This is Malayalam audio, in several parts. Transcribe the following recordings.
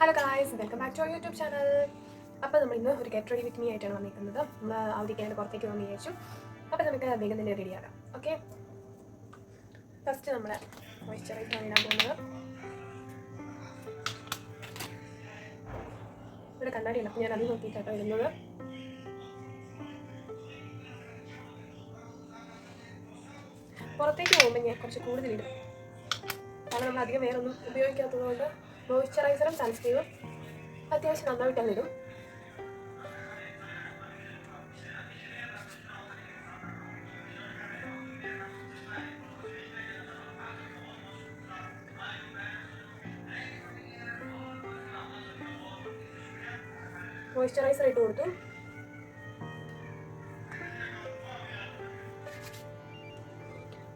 Hello guys, welcome back to our YouTube channel. അപ്പോൾ നമ്മൾ ഇന്ന് ഒരു ഗെറ്റ് റെഡി വിത്ത് മീ ആയിട്ടാണ് വന്നിരിക്കുന്നത്. നമ്മൾ അവധിക്കായിട്ട് പുറത്തേക്ക് വന്ന് വിചാരിച്ചു. അപ്പോൾ നമുക്ക് വേഗം തന്നെ റെഡിയാകാം. ഓക്കെ, ഫസ്റ്റ് നമ്മൾ മോയ്സ്ചറൈസർ ഇടാൻ പോകുന്നത്. ഇവിടെ കണ്ണാടിയുണ്ട്, അപ്പോൾ ഞാൻ അത് നോക്കിയിട്ടാണ് ഇടുന്നത്. പുറത്തേക്ക് പോകുമ്പോൾ ഞാൻ കുറച്ച് കൂടുതലിടും, കാരണം നമ്മൾ അധികം വേറെ ഒന്നും ഉപയോഗിക്കാത്തതുകൊണ്ട് മോയ്സ്ചറൈസറും സൺസ്ക്രീനും അത്യാവശ്യം നന്നായിട്ടാണ് ഇടും. മോയ്സ്ചറൈസർ ഇട്ട് കൊടുത്തു.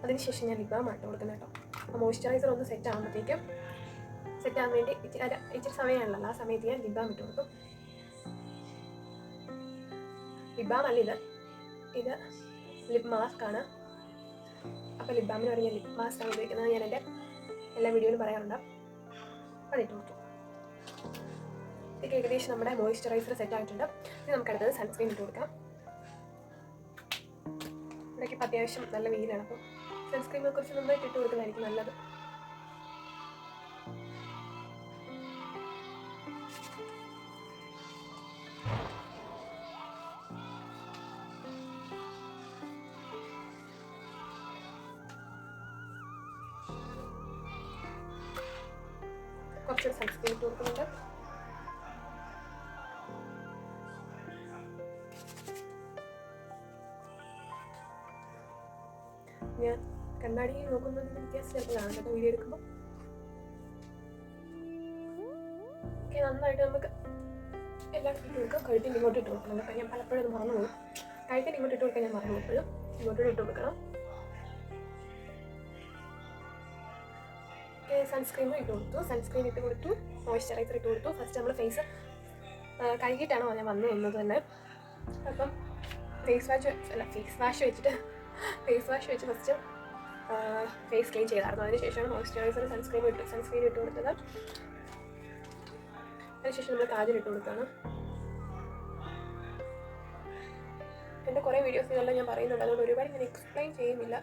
അതിനുശേഷം ഞാൻ ലിപ് ബാം ഇട്ട് കൊടുക്കുന്നത് കേട്ടോ. അപ്പോൾ മോയ്സ്ചറൈസർ ഒന്ന് സെറ്റ് ആകാൻ വേണ്ടി ഇച്ചിരി സമയമാണല്ലോ, ആ സമയത്ത് ഞാൻ ലിപ് ബാം ഇട്ട് കൊടുക്കും. ലിപ് ബാം അല്ല, ഇത് ലിപ് മാസ്ക് ആണ്. അപ്പോൾ ലിപ് ബാമിന് പറഞ്ഞ ലിപ് മാസ്ക് ആണ് ഉപയോഗിക്കുന്നത്. ഞാൻ എൻ്റെ എല്ലാ വീഡിയോയിലും പറയാറുണ്ട്. അതിട്ട് കൊടുത്തു. ഇത് ഏകദേശം നമ്മുടെ മോയ്സ്ചറൈസർ സെറ്റ് ആയിട്ടുണ്ട്. ഇനി നമുക്ക് അടുത്തത് സൺസ്ക്രീൻ ഇട്ട് കൊടുക്കാം. ഇവിടേക്ക് ഇപ്പോൾ അത്യാവശ്യം നല്ല വെയിലാണ്, അപ്പം സൺസ്ക്രീനെ കുറിച്ച് നന്നായിട്ട് ഇട്ട് കൊടുക്കുന്നതായിരിക്കും നല്ലത്. കുറച്ചൊരു സൺസ്ക്രീൻ ഇട്ട് കൊടുക്കുന്നുണ്ട്. ഞാൻ കണ്ണാടി നോക്കുന്നതിന് വ്യത്യാസം ചിലപ്പോൾ കാണാം കേട്ടോ വീഡിയോ എടുക്കുമ്പോൾ. ഓക്കെ, നന്നായിട്ട് നമുക്ക് എല്ലാം ഇട്ട് കൊടുക്കാം. കഴുത്തിന് ഇങ്ങോട്ട് ഇട്ട് കൊടുക്കണം കേട്ടോ. ഞാൻ പലപ്പോഴും അത് മറന്നു പോകും. കഴുത്തിന് ഇങ്ങോട്ട് ഇട്ട് കൊടുക്കാൻ ഞാൻ മറന്നു പോകുമ്പോഴും ഇങ്ങോട്ട് ഇട്ട് കൊടുക്കണം. സൺസ്ക്രീനും ഇട്ട് കൊടുത്തു. സൺസ്ക്രീൻ ഇട്ട് കൊടുത്തു, മോയ്സ്ചറൈസർ ഇട്ട് കൊടുത്തു. ഫസ്റ്റ് നമ്മൾ ഫേസ് കഴുകിയിട്ടാണ് ഞാൻ വന്നത് തന്നെ. അപ്പം ഫേസ് വാഷ് വെച്ച് ഫസ്റ്റ് ഫേസ് ക്ലീൻ ചെയ്തായിരുന്നു. അതിനുശേഷമാണ് മോയ്സ്ചറൈസർ സൺസ്ക്രീൻ ഇട്ട് കൊടുത്തത്. അതിനുശേഷം നമ്മൾ കാജൽ ഇട്ട് കൊടുത്താണ്. എൻ്റെ കുറേ വീഡിയോസിനെല്ലാം ഞാൻ പറയുന്നുണ്ട്, അതുകൊണ്ട് ഒരുപാട് ഞാൻ എക്സ്പ്ലെയിൻ ചെയ്യുന്നില്ല.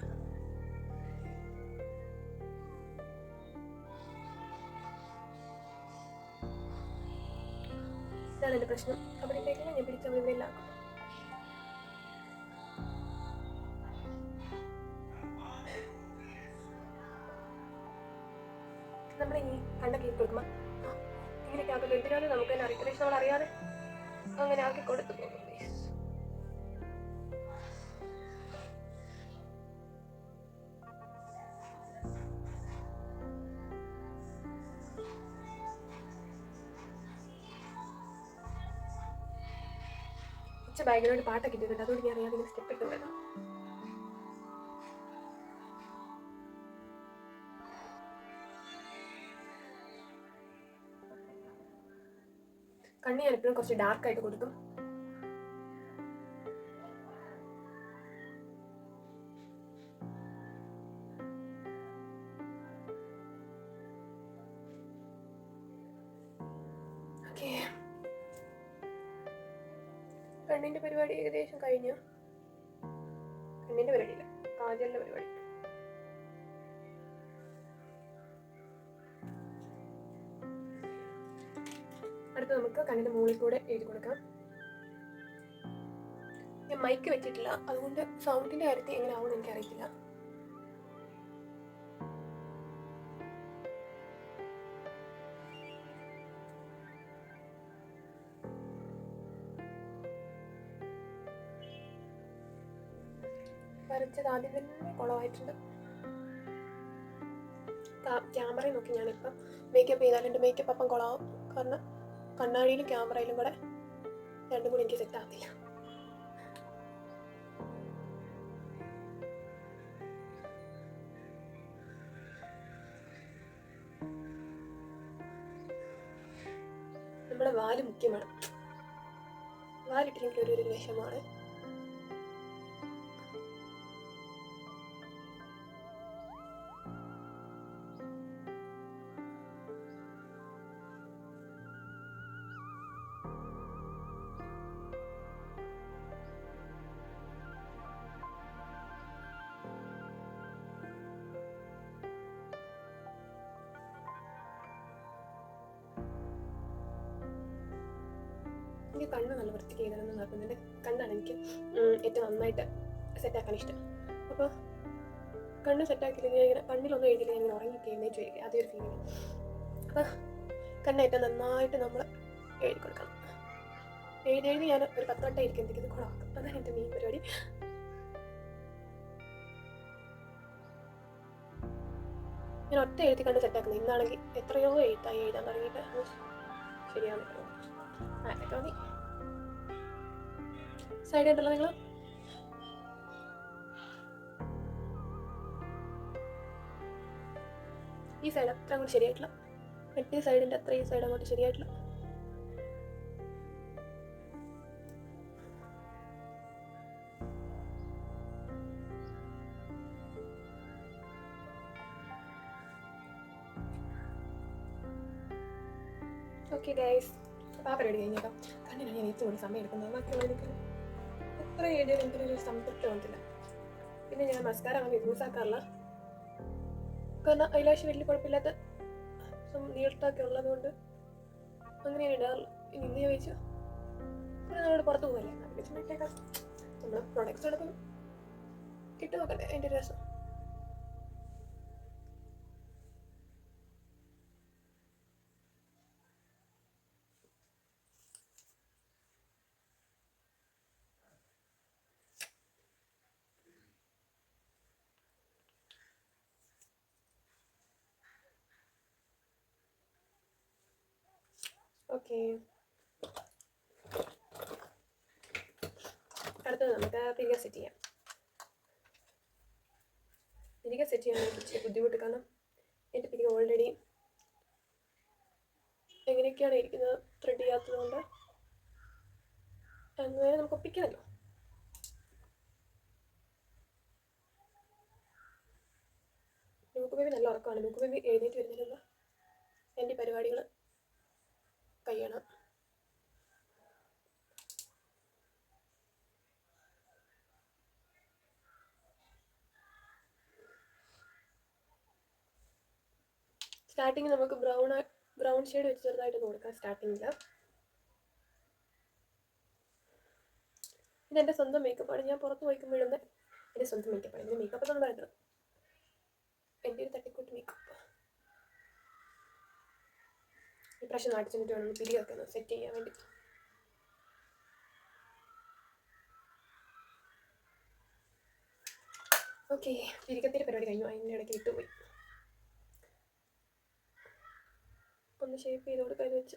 ഇതാണ് എൻ്റെ പ്രശ്നം. അവിടേക്കാണ് ഞാൻ പിടിച്ചവിടെ ആക്കും. നമ്മൾ ഈ കണ്ണൊക്കെ ഇട്ട് കൊടുക്കുമ്പോൾ ഇങ്ങനെയൊക്കെ ആക്കുമ്പോൾ എന്തിനാണ് നമുക്ക് തന്നെ അറിയില്ല, പക്ഷെ നമ്മൾ അറിയാതെ അങ്ങനെ ആക്കി കൊടുത്തു പോകും. ബാഗിനോട് പാട്ടൊക്കെ ഇട്ടിട്ടുണ്ട്, അതുകൊണ്ട് ഞാൻ അറിയാതെ സ്റ്റെപ്പ് ഇട്ട് വരണം. കണ്ണ് ഞാൻ എപ്പോഴും കുറച്ച് ഡാർക്കായിട്ട് കൊടുക്കും. ഓക്കെ, കണ്ണിൻ്റെ പരിപാടി ഏകദേശം കഴിഞ്ഞു. കണ്ണിൻ്റെ പരിപാടിയില്ല, കാജലിൻ്റെ പരിപാടി. അടുത്ത് നമുക്ക് കണ്ണിൻ്റെ മുകളിൽ കൂടെ എഴുതി കൊടുക്കാം. ഞാൻ മൈക്ക് വെച്ചിട്ടില്ല, അതുകൊണ്ട് സൗണ്ടിൻ്റെ കാര്യത്തിൽ എങ്ങനെ ആവുമെന്ന് എനിക്കറിയത്തില്ല. വരച്ചത് ആദ്യം തന്നെ കുളമായിട്ടുണ്ട്. ക്യാമറയിൽ നോക്കി ഞാനിപ്പം മേക്കപ്പ് ചെയ്താൽ എൻ്റെ മേക്കപ്പ് അപ്പം കുളമാവും. കാരണം കണ്ണാടിയിലും ക്യാമറയിലും കൂടെ രണ്ടും കൂടി എനിക്ക് സെറ്റ് ആകത്തില്ല. നമ്മുടെ വാല് മുഖ്യമാണ്. വാലിട്ടില്ലെങ്കിൽ ഒരു വിഷമാണ്. എനിക്ക് കണ്ണ് നല്ല വൃത്തിക്ക് ചെയ്തതെന്ന് നോക്കുന്നത് എൻ്റെ കണ്ണാണ് എനിക്ക് ഏറ്റവും നന്നായിട്ട് സെറ്റാക്കാൻ ഇഷ്ടം. അപ്പോൾ കണ്ണ് സെറ്റാക്കിയില്ലെങ്കിൽ ഇങ്ങനെ കണ്ണിലൊന്നും എഴുതിയില്ല, ഞാൻ ഇങ്ങനെ ഉറങ്ങിയിട്ട് എഴുന്നേറ്റ് വരിക, അതൊരു ഫീലിങ്. അപ്പോൾ കണ്ണ് ഏറ്റവും നന്നായിട്ട് നമ്മൾ എഴുതി കൊടുക്കണം. എഴുതി ഞാൻ ഒരു 10 വട്ടം ഇരിക്കുമ്പോഴത്തേക്ക് ഇത് കുളമാക്കും. അതാണ് എൻ്റെ മെയിൻ പരിപാടി. ഞാൻ ഒറ്റ എഴുതി കണ്ട് സെറ്റാക്കുന്നത്. ഇന്നാണെങ്കിൽ എത്രയോ എഴുതാൻ തുടങ്ങിയിട്ട് ശരിയാവുന്നില്ല. അതൊക്കെ മതി. സൈഡ് ഉണ്ടല്ലോ നിങ്ങൾ. ഈ സൈഡ് അത്ര അങ്ങോട്ട് ശരിയായിട്ടില്ല, മറ്റേ സൈഡിൻ്റെ അത്ര ഈ സൈഡ് അങ്ങോട്ട് ശരിയായിട്ടില്ല. ഓക്കെ ഗൈസ്, അപ്പോൾ ആ പരിപാടി കഴിഞ്ഞേക്കാം. കണ്ണിനാണ് ഞാൻ ഏറ്റവും കൂടുതൽ സമയം എടുക്കുന്നത്. ബാക്കിയുള്ള എനിക്ക് എത്ര എഴുതിയാലും എനിക്കൊരു സംതൃപ്തി തോന്നത്തില്ല. പിന്നെ ഞാൻ മസ്കാര അങ്ങനെ യൂസ് ആക്കാറില്ല, കാരണം ഐലാഷ് വലിയ കുഴപ്പമില്ലാത്ത നീളത്തൊക്കെ ഉള്ളത് കൊണ്ട് അങ്ങനെ ഞാൻ ഇടാറില്ല. ഇന്ന് ഞാൻ വെച്ചു പിന്നെ നമ്മളോട് പുറത്ത് പോകല്ലേ, വെച്ചിട്ടേക്കാം. നമ്മൾ പ്രൊഡക്ട്സ് എടുക്കും ഇട്ട് നോക്കട്ടെ, അതിൻ്റെ രസം. ഓക്കെ, അടുത്തത് നമുക്ക് പിരിക സെറ്റ് ചെയ്യാം. പിരിക സെറ്റ് ചെയ്യാൻ എനിക്ക് ഇച്ചിരി ബുദ്ധിമുട്ട്, കാരണം എൻ്റെ പിരിക ഓൾറെഡി എങ്ങനെയൊക്കെയാണ് ഇരിക്കുന്നത് ത്രെഡ് ചെയ്യാത്തത് കൊണ്ട് അങ്ങനെ നമുക്ക് ഒപ്പിക്കണമല്ലോ. ലൂക്ക് ബേബി നല്ല ഉറക്കമാണ്. ലൂക്ക് ബേബി എഴുന്നേറ്റ് വരുന്നതിനുള്ള എൻ്റെ പരിപാടികൾ കഴിയണം. സ്റ്റാർട്ടിങ് നമുക്ക് ബ്രൗൺ ഷെയ്ഡ് വെച്ച് ചെറുതായിട്ട് കൊടുക്കാം സ്റ്റാർട്ടിങ്ങിൽ. ഇതെൻ്റെ സ്വന്തം മേക്കപ്പാണ്. ഞാൻ പുറത്ത് പോയിക്കുമ്പോഴും എൻ്റെ സ്വന്തം മേക്കപ്പാണ്. എൻ്റെ മേക്കപ്പ് എന്നാണ് പറയുന്നത്, എൻ്റെ ഒരു തട്ടിക്കൂട്ട് മേക്കപ്പ്. ഈ പ്രാവശ്യം നാട്ടിൽ ചെന്നിട്ട് വേണം പിരികൊക്കെ ഒന്ന് സെറ്റ് ചെയ്യാൻ വേണ്ടി. ഓക്കെ, പിരികത്തിൻ്റെ പരിപാടി കഴിഞ്ഞു. അതിൻ്റെ ഇടയ്ക്ക് വിട്ടുപോയി. ഒന്ന് ഷേപ്പ് ചെയ്ത് കൊടുക്കാൻ വെച്ച്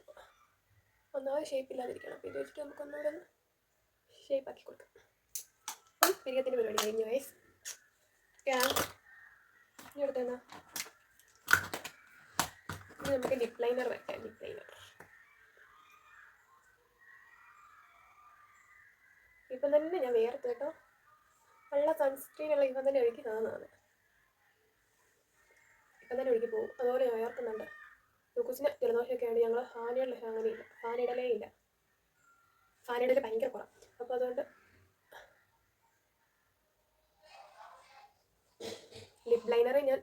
ഒന്നാമത് ഷേപ്പ് ഇല്ലാതിരിക്കണം. അപ്പോൾ ഇത് വെച്ചിട്ട് നമുക്ക് ഒന്നുകൂടെ ഒന്ന് ഷേപ്പ് ആക്കി കൊടുക്കാം. പിരികത്തിൻ്റെ പരിപാടി കഴിഞ്ഞു ഗൈസ്. ഇനി അടുത്തെന്താ, ഇത് നമുക്ക് ലിപ് ലൈനർ വയ്ക്കാം. ലിപ് ലൈനർ ഇപ്പം തന്നെ ഞാൻ വേർത്ത് കേട്ടോ. നല്ല സൺസ്ക്രീനുള്ള ഇപ്പം തന്നെ ഒഴുകി കാണുന്നതാണ്. ഇപ്പം തന്നെ ഒഴുകി പോകും. അതുപോലെ ഞാൻ വേർക്കുന്നുണ്ട്. ലൂക്കോസിന് ജലദോഷമൊക്കെ ആണ്. ഞങ്ങൾ അങ്ങനെയില്ല, ഫാനിടലേ ഇല്ല. ഫാനിടൽ ഭയങ്കര കുറവാണ്. അപ്പോൾ അതുകൊണ്ട് ലിപ് ലൈനർ ഞാൻ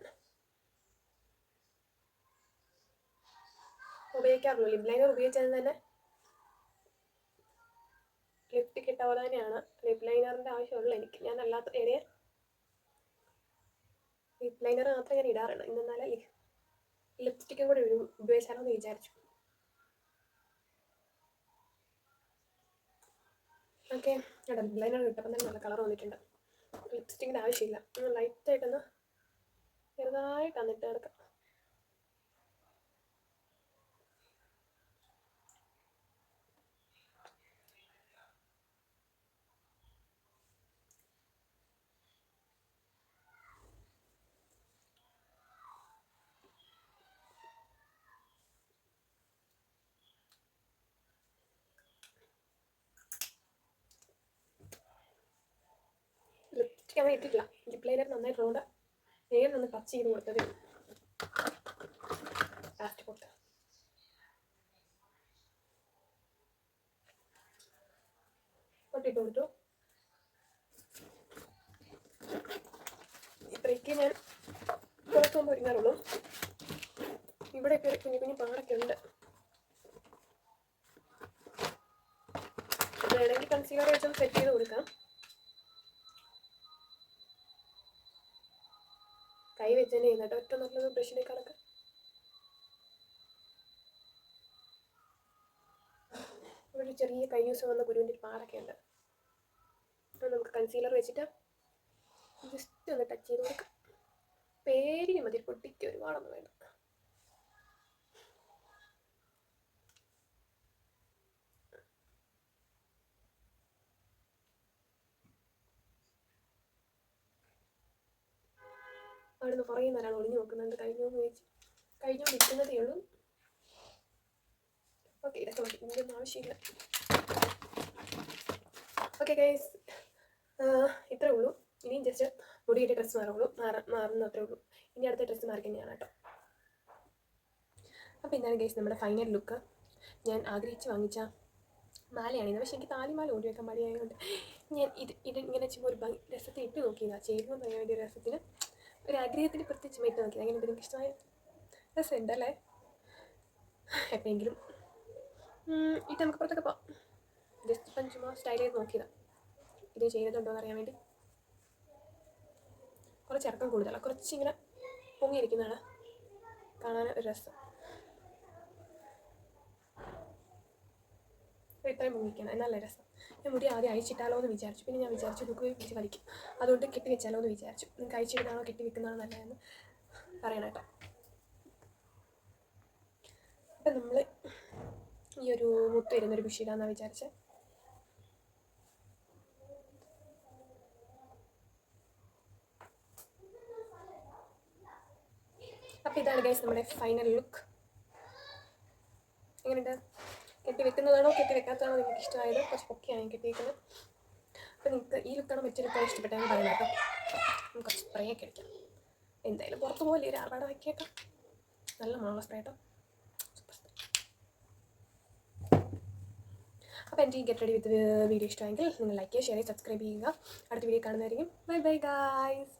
ഉപയോഗിക്കാറുള്ളൂ. ലിപ് ലൈനർ ഉപയോഗിച്ചത് തന്നെ ലിപ്സ്റ്റിക് ഇട്ട പോലെ തന്നെയാണ് ലിപ് ലൈനറിൻ്റെ ആവശ്യമുള്ളൂ എനിക്ക്. ഞാൻ അല്ലാത്ത ഏരിയ ലിപ് ലൈനർ മാത്രമേ ഞാൻ ഇടാറുള്ളൂ. ഇന്നെന്നാലേ ലിപ്സ്റ്റിക്കും കൂടി ഉപയോഗിച്ചാലോ എന്ന് വിചാരിച്ചു. ഓക്കെ, ഇവിടെ ലിപ് ലൈനർ ഇട്ടപ്പം തന്നെ നല്ല കളർ വന്നിട്ടുണ്ട്. ലിപ്സ്റ്റിക്കിൻ്റെ ആവശ്യമില്ല. ലൈറ്റായിട്ടൊന്ന് ചെറുതായിട്ട് വന്നിട്ട് എടുക്കാം. ലിപ്സ്റ്റിക് അങ്ങനെ ഇട്ടിട്ടില്ല. ലിപ് ലൈനർ നന്നായിട്ടുള്ളതുകൊണ്ട് നേരെ ഒന്ന് ടച്ച് ചെയ്ത് കൊടുത്തതേ ലാസ്റ്റ് കൊടുക്കാം. ഇട്ട് കൊടുത്തു. ഇത്രയ്ക്ക് ഞാൻ പുറത്ത് പോകുമ്പോൾ ഒരുങ്ങാറുള്ളൂ. ഇവിടെയൊക്കെ കുഞ്ഞു കുഞ്ഞു പാടൊക്കെ ഉണ്ട്. വേണമെങ്കിൽ കൺസീലർ വെച്ചൊന്ന് സെറ്റ് ചെയ്ത് കൊടുക്കാം. കൈ വെച്ച് തന്നെ ചെയ്യുന്നുണ്ട്. ഏറ്റവും നല്ലത് ബ്രഷിനേക്കാളൊക്കെ. ഇവിടെ ഒരു ചെറിയ കൈ യൂസ് വന്ന കുരുവിൻ്റെ പാടൊക്കെ ഉണ്ട്. അപ്പോൾ നമുക്ക് കൺസീലർ വെച്ചിട്ട് ജസ്റ്റ് ഒന്ന് ടച്ച് ചെയ്ത് കൊടുക്കാം. പേരിന് മതി, പൊട്ടിക്ക് ഒരുപാടൊന്നും വേണ്ട. അവിടുന്ന് കുറേ നേരം ഒളിഞ്ഞു നോക്കുന്നുണ്ട്. കഴിഞ്ഞോന്ന് ചോദിച്ച് കഴിഞ്ഞോണ്ടിരിക്കുന്നതേ ഉള്ളൂ. ഓക്കെ, ഇതൊക്കെ മതി, ഇതിൻ്റെ ഒന്നും ആവശ്യമില്ല. ഓക്കെ ഗൈസ്, ഇത്രേ ഉള്ളൂ. ഇനിയും ജസ്റ്റ് മുടിയിട്ട് ഡ്രസ്സ് മാറുന്നു അത്രേ ഉള്ളൂ. ഇനി അടുത്ത ഡ്രസ്സ് മാറി തന്നെയാണ് കേട്ടോ. അപ്പോൾ എന്താണ് ഗൈസ് നമ്മുടെ ഫൈനൽ ലുക്ക്. ഞാൻ ആഗ്രഹിച്ച് വാങ്ങിച്ച മാലയാണിത്. പക്ഷേ എനിക്ക് താലിമാല ഓടി വെക്കാൻ മടിയായതുകൊണ്ട് ഞാൻ ഇങ്ങനെ ചുമ്മാ ഒരു രസത്തിൽ ഇട്ട് നോക്കിയതാണ്. ചേരുമെന്ന് പറയാൻ വേണ്ടി രസത്തിന്, ഒരു ആഗ്രഹത്തിന് പ്രത്യേകിച്ച് ഇട്ട് നോക്കിയത്. അങ്ങനെ എനിക്ക് ഇഷ്ടമായ രസമുണ്ടല്ലേ. എപ്പോഴെങ്കിലും ഇട്ട് നമുക്ക് പുറത്തൊക്കെ പോകാം. ജസ്റ്റ് ഇപ്പം ചുമ്മാ സ്റ്റൈൽ ചെയ്ത് നോക്കിയതാണ്. ഇത് ചെയ്യുന്നുണ്ടോ എന്ന് അറിയാൻ വേണ്ടി. കുറച്ച് ഇറക്കം കൂടുതലാണ്, കുറച്ചിങ്ങനെ പൊങ്ങിയിരിക്കുന്നതാണ് കാണാൻ ഒരു രസം. ഇത്രയും പൊങ്ങിക്കണം നല്ല രസം. ഞാൻ മുടി ആദ്യം അഴിച്ചിട്ടാലോ എന്ന് വിചാരിച്ചു. പിന്നെ ഞാൻ വിചാരിച്ചു ലുക്ക് പിടിച്ച് വലിക്കും, അതുകൊണ്ട് കെട്ടി വെച്ചാലോ എന്ന് വിചാരിച്ചു. നിങ്ങൾക്ക് അഴിച്ചിടുന്നതാണോ കെട്ടി വെക്കുന്നതാണോ നല്ലതെന്ന് പറയണം കേട്ടോ. അപ്പം നമ്മൾ ഈ ഒരു മുത്ത് വരുന്നൊരു ബുഷിയിടാന്നാണ് വിചാരിച്ചത്. അപ്പോൾ ഇതാണ് ഗൈസ് നമ്മുടെ ഫൈനൽ ലുക്ക്. എങ്ങനെയുണ്ട്? കെട്ടി വെക്കുന്നതാണോ കെട്ടി വെക്കാത്തതാണോ നിങ്ങൾക്ക് ഇഷ്ടമായത്? കുറച്ച് പൊക്കിയാണ് ഞാൻ കെട്ടി വെക്കുന്നത്. അപ്പോൾ നിങ്ങൾക്ക് ഈ ലുക്കാണോ മറ്റേ ലുക്കാണോ ഇഷ്ടപ്പെട്ടതെന്ന് പറയണം കേട്ടോ. നമുക്ക് കുറച്ച് സ്പ്രേ ഒക്കെ അടിക്കാം. എന്തായാലും പുറത്ത് പോലെ ഒരു ആർഭാടം ആക്കിയേക്കാം. നല്ല മണമുള്ള സ്പ്രേ കേട്ടോ, സൂപ്പർ സ്പ്രേ. അപ്പോൾ എൻ്റെ ഈ ഗെറ്റ് റെഡി വിത്ത് വീഡിയോ ഇഷ്ടമെങ്കിൽ നിങ്ങൾ ലൈക്ക് ചെയ്യുക, ഷെയർ ചെയ്യുക, സബ്സ്ക്രൈബ് ചെയ്യുക. അടുത്ത വീഡിയോ കാണുന്നതായിരിക്കും. Bye bye guys.